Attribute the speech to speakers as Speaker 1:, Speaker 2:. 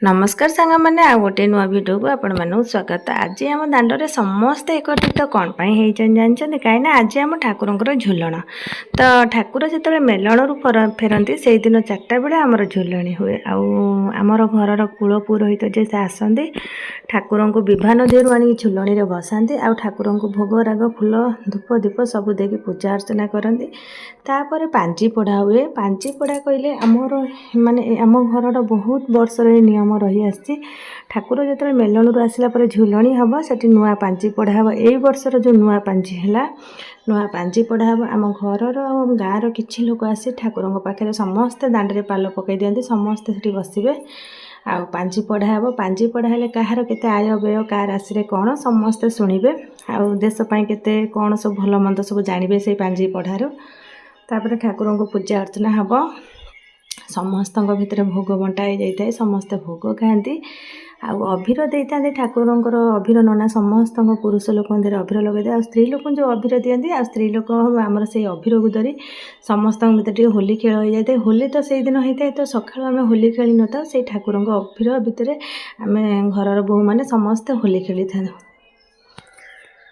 Speaker 1: नमस्कार सांग मैंने आ गोटे नुआ भिडियो को आपण मानक स्वागत। आज आम दाण्ड समस्ते एकत्रित कौन जानते कहीं आज आम ठाकुर झुलण। तो ठाकुर जो मेलण फेरती से दिन 4टा बेले आमर झुलणी हुए। आमर घर कूल पुरोहित जे आसती ठाकुर को विवाह नदी आनी झुलणी बसाती। आ ठाकुर को भोग राग फूल धूप दीप सब देकी पूजा अर्चना करती। तापर पांजी पढ़ा हुए। पांजी पढ़ा कहले आमर माने आम घर बहुत वर्ष नियम रही आसी। ठाकुर जो मेलणु आसला झुलणी हम से नुआ पांजी पढ़ा हम। यही वर्षर जो नुआ पांजी है नुआ पांजी पढ़ा हम। आम घर गाँव किसी लोक आसी ठाकुर पाखे समस्ते दाण्ड पाल पकई दिखती समस्ते से बसवे। आ पांजी पढ़ा हम। पांजी पढ़ा हेले कहार केते आय व्यय का राशि कौन समस्ते शुणिबे। आ देशपाई केते कौन सब भल मंद सब जानवे से पांजी पढ़ार। तापर ठाकुर को पूजा अर्चना हम। समस्त भितर भोग बंटाई जाए समस्ते भोग खाती। अभीर देता ठाकुर अभीर नना समस्त पुरुष लोक अभीर लगे। आ स्त्री लोक जो अभीर दिखती आ स्त्री लोक आमर से अभीर को धरी समस्त भर होली खेल हो जाए। होली तो से दिन होता है तो सका आम होली खेली न था से ठाकुर अभीर भितर आम घर बोहू मैंने समस्ते होली खेली था।